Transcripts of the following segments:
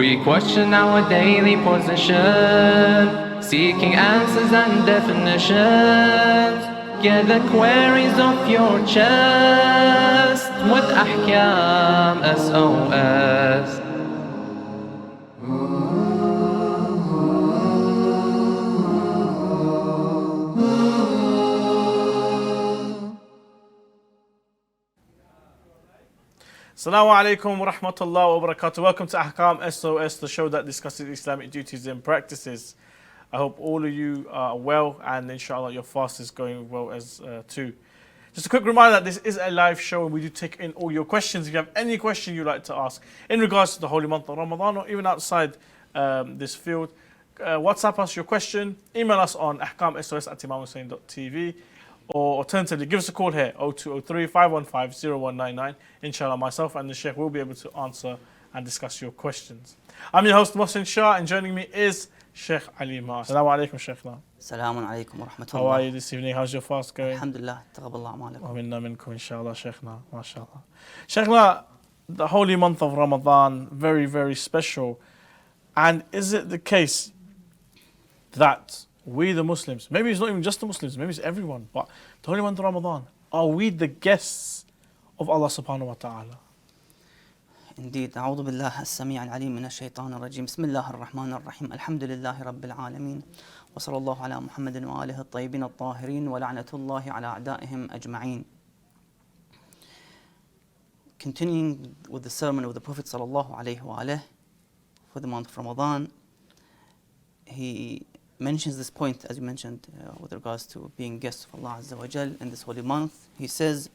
We question our daily position, seeking answers and definitions. Get the queries off your chest with Ahkam SOS. Assalamu alaikum wa rahmatullahi wa barakatuh. Welcome to Ahkam SOS, the show that discusses Islamic duties and practices. I hope all of you are well and inshallah your fast is going well as too. Just a quick reminder that this is a live show and we do take in all your questions. If you have any question you'd like to ask in regards to the holy month of Ramadan or even outside this field, WhatsApp us your question, email us on ahkamsos@imamhussein.tv. Or alternatively, give us a call here, 0203 515 0199. Inshallah, myself and the Sheikh will be able to answer and discuss your questions. I'm your host, Mohsin Shah, and joining me is Sheikh Ali Maash. Assalamu alaikum, Sheikh. Assalamu alaikum wa rahmatullah. How are you this evening? How's your fast going? Alhamdulillah, taqabbalallahu a'malakum. Wa minna minkum, inshallah, Sheikhna. MashaAllah. Sheikhna, the holy month of Ramadan, very, very special. And is it the case that we the Muslims, maybe it's not even just the Muslims, maybe it's everyone, but the holy month of Ramadan, are we the guests of Allah subhanahu wa ta'ala? Indeed, أعوذ بالله السميع العليم من الشيطان الرجيم بسم الله الرحمن الرحيم الحمد لله رب العالمين وصلى الله على محمد وآله الطيبين الطاهرين ولعنة الله على أعدائهم أجمعين. Continuing with the sermon of the Prophet sallallahu alaihi wasallam for the month of Ramadan, he mentions this point, as you mentioned, with regards to being guests of Allah Azza wa Jal in this holy month. He says,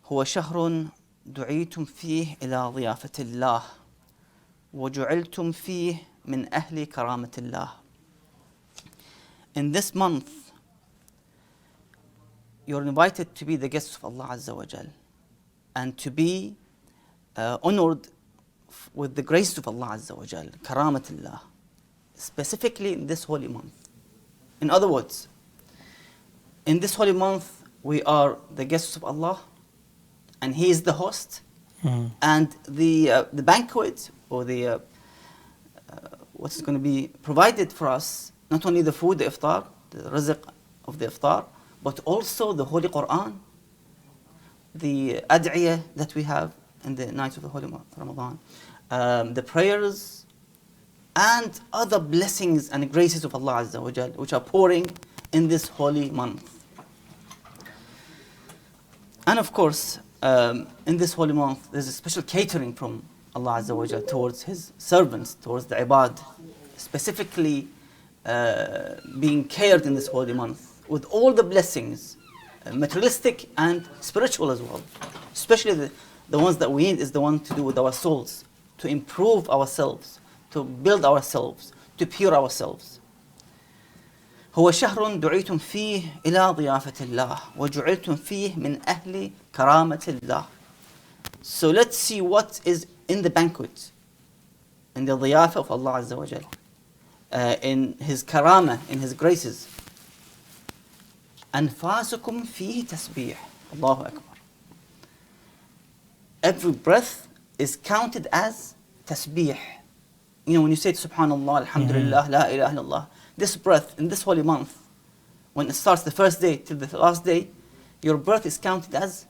هو شهر دعيتم فيه إلى ضيافة الله وجعلتم فيه من أهل كرامة الله. In this month, you're invited to be the guests of Allah Azza wa Jal and to be honored with the grace of Allah Azza wa Jal, كرامة الله, specifically in this holy month. In other words, in this holy month, we are the guests of Allah, and He is the host, and the banquet or the what's going to be provided for us, not only the food, the iftar, the rizq of the iftar, but also the Holy Quran, the ad'iyah that we have in the night of the holy month Ramadan, the prayers, and other blessings and graces of Allah Azza wa Jal, which are pouring in this holy month. And of course, in this holy month, there's a special catering from Allah Azza wa Jal towards His servants, towards the ibad, specifically being cared in this holy month with all the blessings, materialistic and spiritual as well. Especially the ones that we need is the one to do with our souls, to improve ourselves, to build ourselves, to pure ourselves. هو شهر دعيتم فيه إلى ضيافة الله وجعلتم فيه من أهل كرامة الله. So let's see what is in the banquet, in the ضيافة of Allah Azza wa Jal, in His karama, in His graces. أنفاسكم فيه تسبيح. Allahu Akbar. Every breath is counted as tasbih. You know, when you say Subhanallah, Alhamdulillah, La ilaha illallah, this breath in this holy month, when it starts the first day till the last day, your breath is counted as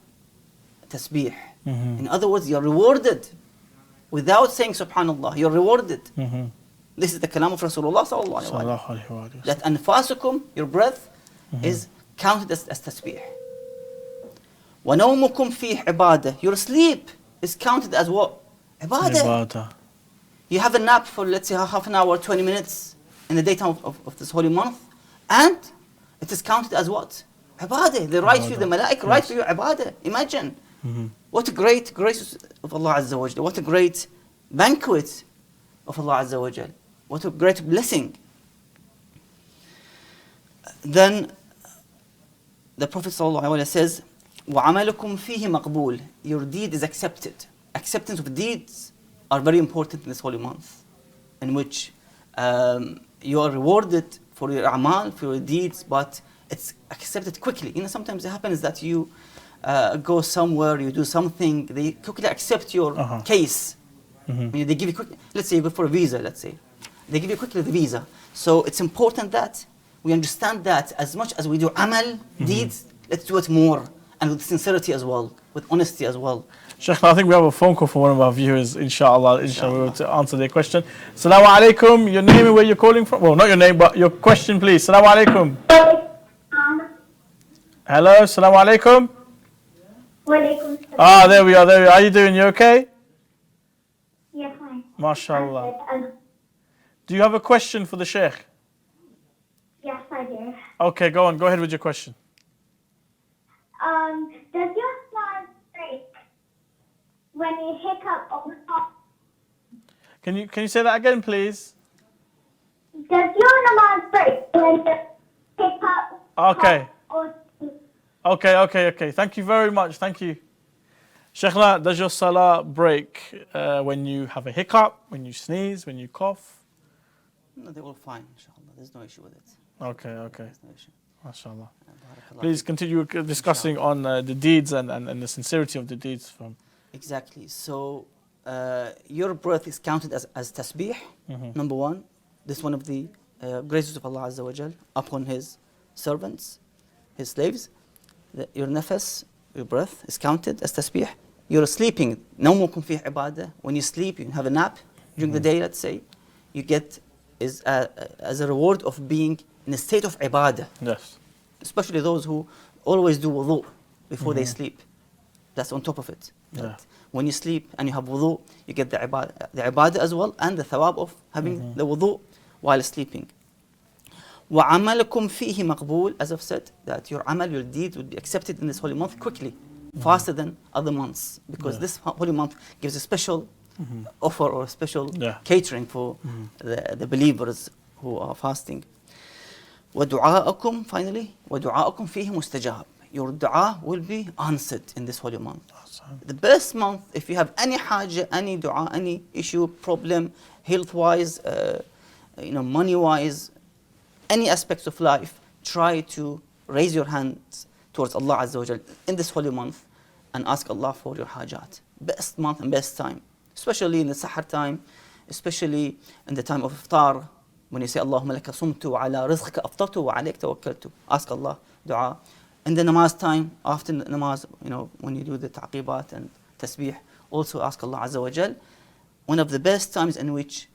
tasbih. In other words, you're rewarded without saying Subhanallah. You're rewarded. This is the kalam of Rasulullah sallallahu alaihi wasallam. That anfasukum, your breath, is counted as tasbih. وَنَوْمُكُمْ فِيهِ عِبَادَةً. Your sleep is counted as what? Ibadah. You have a nap for, let's say, half an hour, 20 minutes in the daytime of this holy month, and it is counted as what? Ibadah. They write for you, the malaik write for you ibadah. Imagine. What a great grace of Allah Azza wa Jal. What a great banquet of Allah Azza wa Jal. What a great blessing. Then the Prophet sallallahu alaihi wasallam says, وَعَمَلُكُمْ فِيهِ مَقْبُولٌ. Your deed is accepted. Acceptance of deeds are very important in this holy month, in which you are rewarded for your a'mal, for your deeds, but it's accepted quickly. You know, sometimes it happens that you go somewhere, you do something, they quickly accept your case. They give you quick, let's say you go for a visa, let's say. They give you quickly the visa. So it's important that we understand that as much as we do amal, deeds, let's do it more. And with sincerity as well, with honesty as well. Sheikh, I think we have a phone call from one of our viewers, inshallah. Inshallah, we'll to answer their question. Assalamu alaikum, your name and where you're calling from? Well, not your name, but your question, please. Assalamu alaikum. Hello, assalamu alaikum. Ah, there we are, there we are. How you doing? You okay? Yeah, fine. MashaAllah. Do you have a question for the Sheikh? Yes, I do. Okay, go on. Go ahead with your question. Does your smile break when you hiccup or cough? Can you say that again, please? Does your namaz break when you hiccup? Okay. Or Okay. Thank you very much. Thank you. Sheikhna, does your salah break when you have a hiccup, when you sneeze, when you cough? No, they're all fine, inshallah. There's no issue with it. Okay. There's no issue. MashaAllah. Barakallah. Please continue discussing on the deeds and the sincerity of the deeds from. Exactly. So your breath is counted as tasbih, number one. This is one of the graces of Allah Azza wa Jal upon His servants, His slaves. Your nafas, your breath is counted as tasbih. You're sleeping. نومكم فيه عبادة. When you sleep, you have a nap during the day, let's say, you get as a reward of being in a state of ibadah. Yes. Especially those who always do wudu before they sleep. That's on top of it. Yeah. When you sleep and you have wudu, you get the ibadah as well and the thawab of having the wudu while sleeping. وَعَمَلَكُمْ فِيهِ مَقْبُولٌ. As I've said, that your amal, your deed would be accepted in this holy month quickly, faster than other months. Because this holy month gives a special offer or a special catering for the believers who are fasting. وَدُعَاءَكُمْ, finally, وَدُعَاءَكُمْ فِيهِ مُسْتَجَابٌ. Your dua will be answered in this holy month. The best month, if you have any haja, any dua, any issue, problem, health-wise, money-wise, any aspects of life, try to raise your hands towards Allah Azza wa Jal in this holy month and ask Allah for your hajat. Best month and best time, especially in the sahar time, especially in the time of iftar, when you say Allahumma laka sumtu wa ala rizqika aftartu wa alayk tawakkaltu. Ask Allah dua. In the namaz time, after the namaz, when you do the ta'qibat and tasbih, also ask Allah Azza wa Jal. One of the best times in which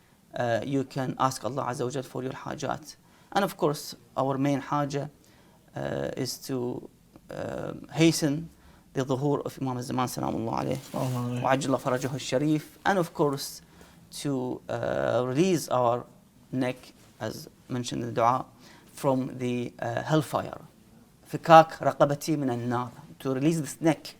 you can ask Allah Azza wa Jal for your hajat. And of course, our main haja is to hasten the dhuhur of Imam al-Zaman salamullah alayhi wa ajalla farajahu al-sharif, and of course to release our neck, as mentioned in the dua, from the hellfire. Fikak raqabati min an-nar, to release this neck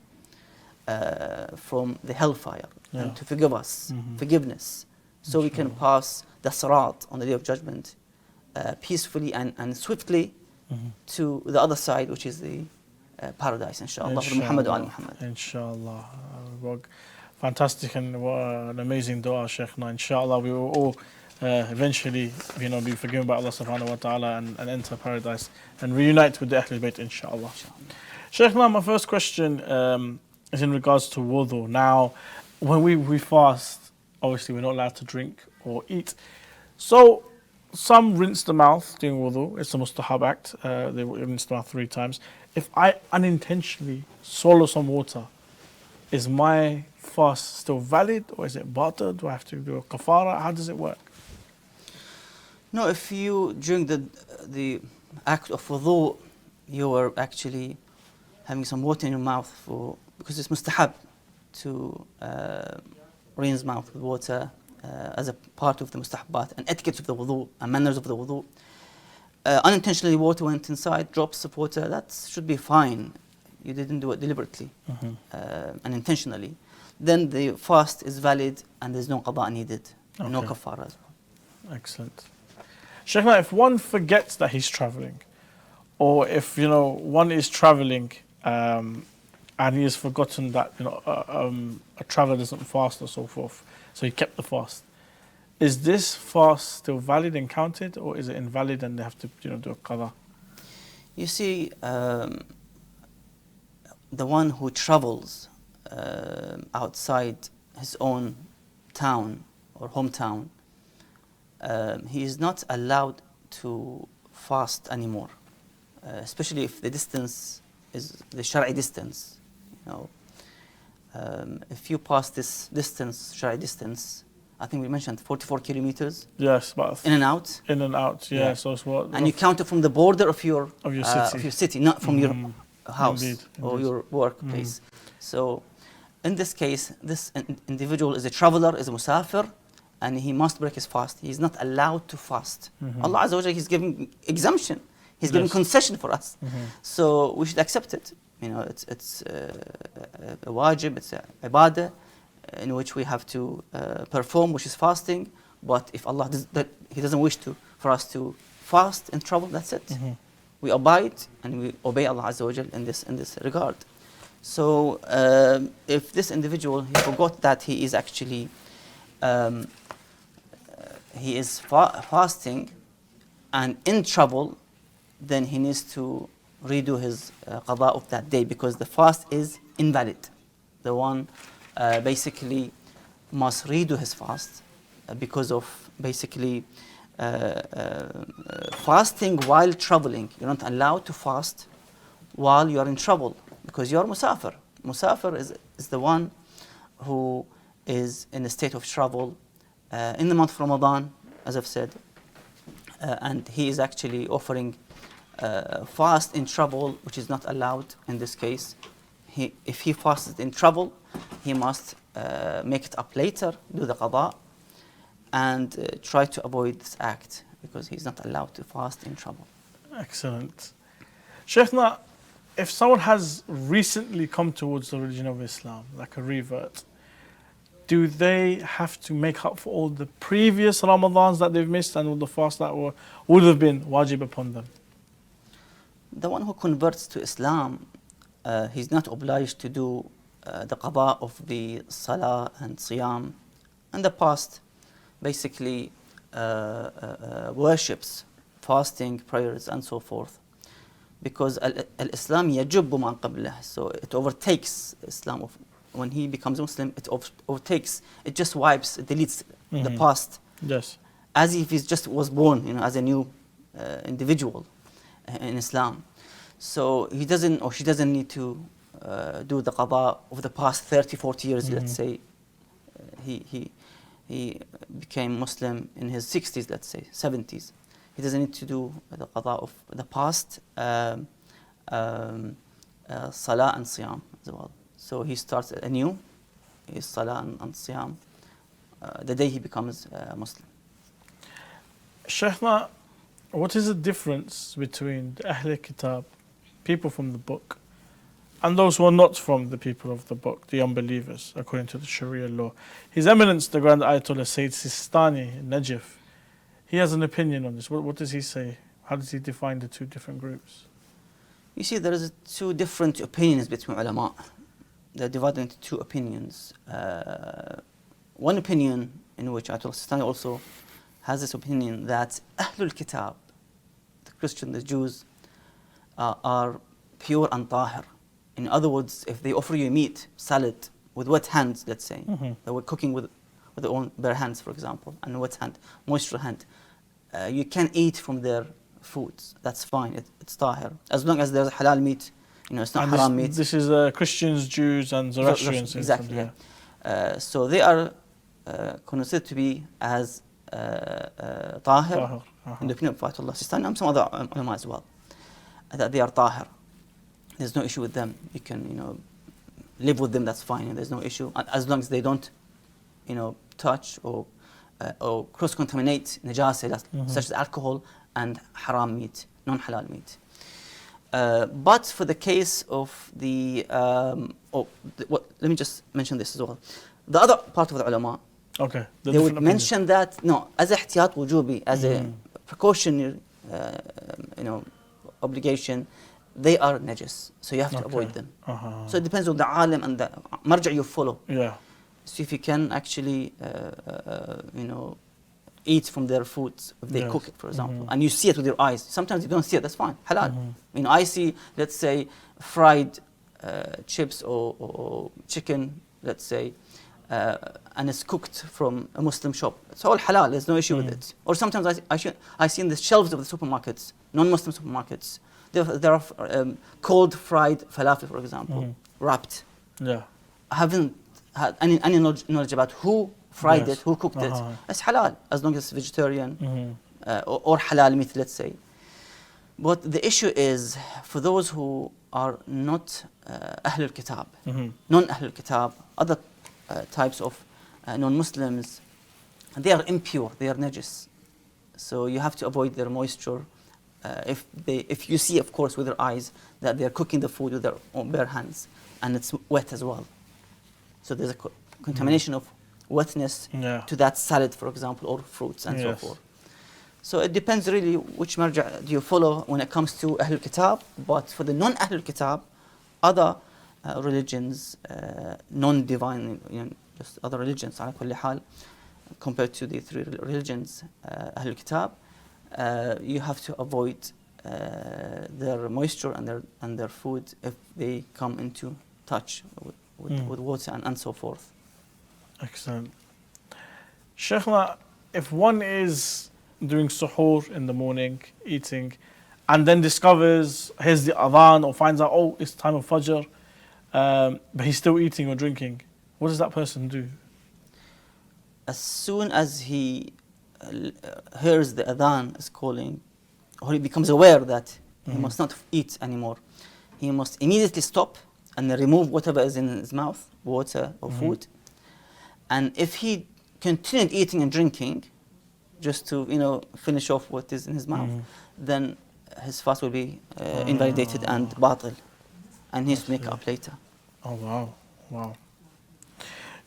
from the hellfire and to forgive us, forgiveness, so we can pass the sirat on the day of judgment peacefully and swiftly to the other side, which is the paradise, inshallah. Muhammad wa Muhammad. Inshallah. Fantastic, and what an amazing dua, Sheikhna. Inshallah, we will all eventually be forgiven by Allah subhanahu wa ta'ala and enter paradise and reunite with the Ahlulbayt, inshallah. Sheikhna, my first question is in regards to wudu. Now, when we fast, obviously we're not allowed to drink or eat. So, some rinse the mouth during wudu. It's a mustahab act. They rinse the mouth 3 times. If I unintentionally swallow some water, is my fast still valid, or is it batil? Do I have to do a kafara? How does it work? No, if you, during the act of wudu, you are actually having some water in your mouth, because it's mustahab to rinse mouth with water as a part of the mustahabbat and etiquette of the wudu and manners of the wudu. Unintentionally water went inside, drops of water, that should be fine. You didn't do it deliberately and intentionally. Then the fast is valid and there's no qada needed, no kafara as well. Excellent. Sheikhna, if one forgets that he's traveling, or if one is traveling and he has forgotten that a traveler doesn't fast or so forth, so he kept the fast, is this fast still valid and counted, or is it invalid and they have to do a qada? You see, the one who travels outside his own town or hometown, he is not allowed to fast anymore, especially if the distance is the Shari distance. You know, if you pass this distance, Shari distance, I think we mentioned 44 kilometers. Yes, but in and out. In and out, yeah. So it's what? And you count it from the border of your city, not from your house Indeed. or your workplace. So, in this case, this individual is a traveler, is a musafir, and he must break his fast. He is not allowed to fast. Allah Azza wa Jalla, He's giving exemption. He's giving concession for us. So we should accept it. You know, it's a wajib, it's a ibadah in which we have to perform, which is fasting. But if Allah He doesn't wish for us to fast in trouble, that's it. We abide and we obey Allah Azza wa Jalla in this regard. So if this individual, he forgot that he is actually fasting and in trouble, then he needs to redo his qada of that day, because the fast is invalid. The one basically must redo his fast because of basically fasting while traveling. You're not allowed to fast while you are in trouble, because you are musafir. Musafir is the one who is in a state of travel in the month of Ramadan, as I've said, and he is actually offering fast in trouble, which is not allowed in this case. If he fasts in trouble, he must make it up later, do the qada, and try to avoid this act, because he's not allowed to fast in trouble. Excellent. Shaykhna, if someone has recently come towards the religion of Islam, like a revert, do they have to make up for all the previous Ramadans that they've missed and all the fasts that would have been wajib upon them? The one who converts to Islam, he's not obliged to do the qada of the salah and siyam in the past, basically worships, fasting, prayers, and so forth, because al-Islam yajubbu man qablah, so it overtakes Islam. When he becomes Muslim, it overtakes, it just wipes, it deletes the past, yes, as if he just was born, you know, as a new individual in Islam. So he doesn't, or she doesn't need to do the qada of the past 30, 40 years, let's say. He became Muslim in his 60s, let's say, 70s. He doesn't need to do the qada of the past salah and siyam as well. So he starts anew, his salah and siyam, the day he becomes Muslim. Shaykhna, what is the difference between the Ahl Kitab, people from the book, and those who are not from the people of the book, the unbelievers, according to the Sharia law? His Eminence, the Grand Ayatollah Sayyid Sistani in Najaf, he has an opinion on this. What does he say? How does he define the two different groups? You see, there is two different opinions between ulama. They're divided into two opinions. One opinion in which Ayatollah Sistani also has this opinion that Ahlul Kitab, the Christians, the Jews, are pure and tahir. In other words, if they offer you meat, salad, with wet hands, let's say, they were cooking with their own bare hands, for example, and wet hand, moisture hand, you can eat from their foods. That's fine, it's tahir. As long as there's halal meat, you know, it's not haram meat. This is Christians, Jews, and Zoroastrians. Exactly, yeah. So they are considered to be as tahir, in the opinion of Ayatollah Sistani and some other ulama as well, that they are tahir. There's no issue with them. You can, you know, live with them, that's fine, and there's no issue, as long as they don't, you know, touch or cross-contaminate najasa, such as alcohol and haram meat, non-halal meat. But for the case of the, let me just mention this as well. The other part of the ulama, they would mention that, no, as a ihtiyat wujubi, as a precautionary, you know, obligation, they are najis, so you have to avoid them. So it depends on the alim and the marja you follow. So if you can actually, you know, eat from their foods, if they cook it, for example, and you see it with your eyes. Sometimes you don't see it, that's fine, halal. You know, I see, let's say, fried chips or chicken, let's say, and it's cooked from a Muslim shop. It's all halal, there's no issue with it. Or sometimes I see in the shelves of the supermarkets, non-Muslim supermarkets, there are cold fried falafel, for example, wrapped. Yeah. I haven't had any knowledge about who fried it, who cooked it. It's halal, as long as it's vegetarian or halal meat, let's say. But the issue is, for those who are not Ahlul Kitab, non-Ahlul Kitab, other types of non-Muslims, they are impure, they are najis. So you have to avoid their moisture. If you see, of course, with your eyes that they are cooking the food with their own bare hands, and it's wet as well. So there's a contamination of wetness to that salad, for example, or fruits and so forth. So it depends really which marja do you follow when it comes to Ahlul Kitab. But for the non-Ahlul Kitab, other religions, non-divine, just other religions, ala kulli hal, compared to the three religions, Ahlul Kitab, you have to avoid their moisture and their food if they come into touch with water and so forth. Excellent. Shaykhna, if one is doing suhoor in the morning, eating, and then discovers, here's the adhan, or finds out, oh, it's time of fajr, but he's still eating or drinking, what does that person do? As soon as he hears the adhan is calling, or he becomes aware that he must not eat anymore, he must immediately stop and remove whatever is in his mouth, water or food. And if he continued eating and drinking, just to finish off what is in his mouth, then his fast will be invalidated and batil, and he needs to make up later. Oh wow.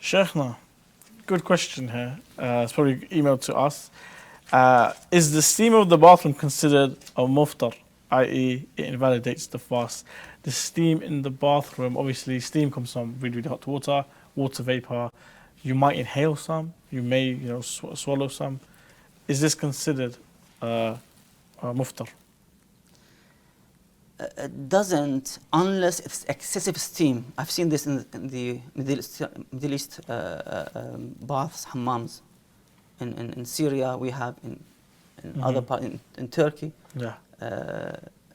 Shaykhna, good question here. It's probably emailed to us. Is the steam of the bathroom considered a muftar, i.e. it invalidates the fast? The steam in the bathroom, obviously steam comes from really hot water vapor. You might inhale some, you may swallow some. Is this considered a muftar? It doesn't, unless it's excessive steam. I've seen this in the Middle East baths, hammams. In Syria, we have in other parts, in Turkey.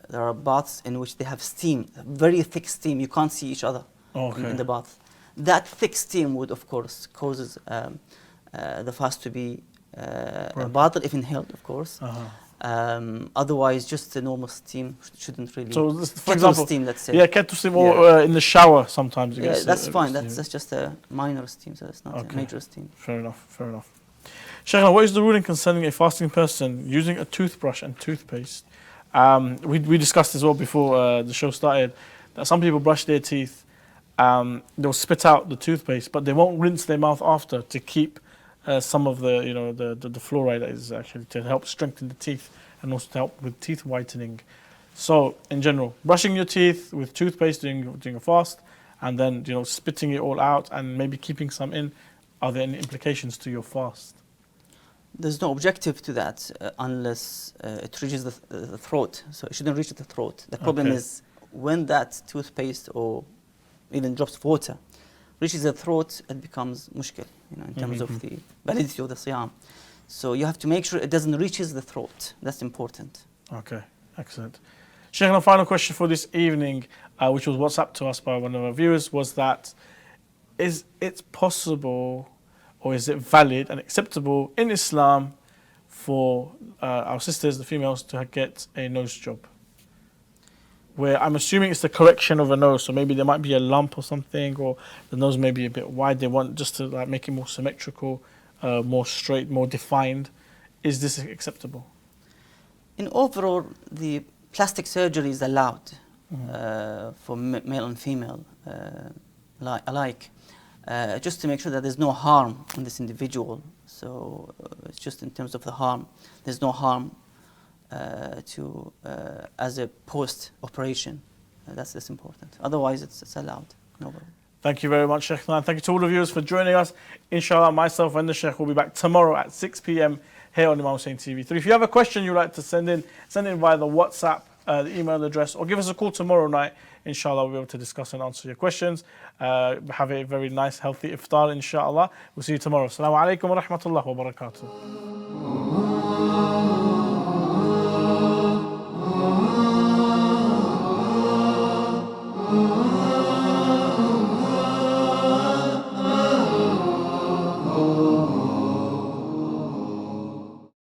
There are baths in which they have steam, very thick steam. You can't see each other in the bath. That thick steam would, of course, causes the fast to be batil if inhaled, of course. Otherwise, just the normal steam shouldn't really. So, for example, steam, let's say. Yeah, kettle steam, or in the shower sometimes. Yeah, that's fine. That's just a minor steam, so it's not a major steam. Fair enough. Shaykhna, what is the ruling concerning a fasting person using a toothbrush and toothpaste? We discussed this all before the show started, that some people brush their teeth, they'll spit out the toothpaste, but they won't rinse their mouth after to keep some of the the fluoride that is actually to help strengthen the teeth and also to help with teeth whitening. So in general, brushing your teeth with toothpaste during a fast, and then spitting it all out and maybe keeping some in, are there any implications to your fast? There's no objective to that unless it reaches the throat. So it shouldn't reach the throat. The problem is when that toothpaste or even drops of water reaches the throat, it becomes mushkil, in terms of the validity of the siyam. So you have to make sure it doesn't reaches the throat. That's important. Okay, excellent. Shaykhna, final question for this evening, which was WhatsApp to us by one of our viewers, was that is it possible or is it valid and acceptable in Islam for our sisters, the females, to get a nose job? Where I'm assuming it's the correction of a nose, so maybe there might be a lump or something, or the nose may be a bit wide. They want just to make it more symmetrical, more straight, more defined. Is this acceptable? In overall, the plastic surgery is allowed for male and female alike, just to make sure that there's no harm on this individual. So it's just in terms of the harm, there's no harm as a post-operation. That's important. Otherwise, it's allowed. No problem. Thank you very much, Shaykhna. And thank you to all the viewers for joining us. Inshallah, myself and the Shaykh will be back tomorrow at 6 p.m. here on Imam Hussein TV. So if you have a question you'd like to send in via the WhatsApp the email address, or give us a call tomorrow night. Inshallah, we'll be able to discuss and answer your questions. Have a very nice, healthy iftar, inshallah. We'll see you tomorrow. Assalamu alaikum wa rahmatullahi wa barakatuh.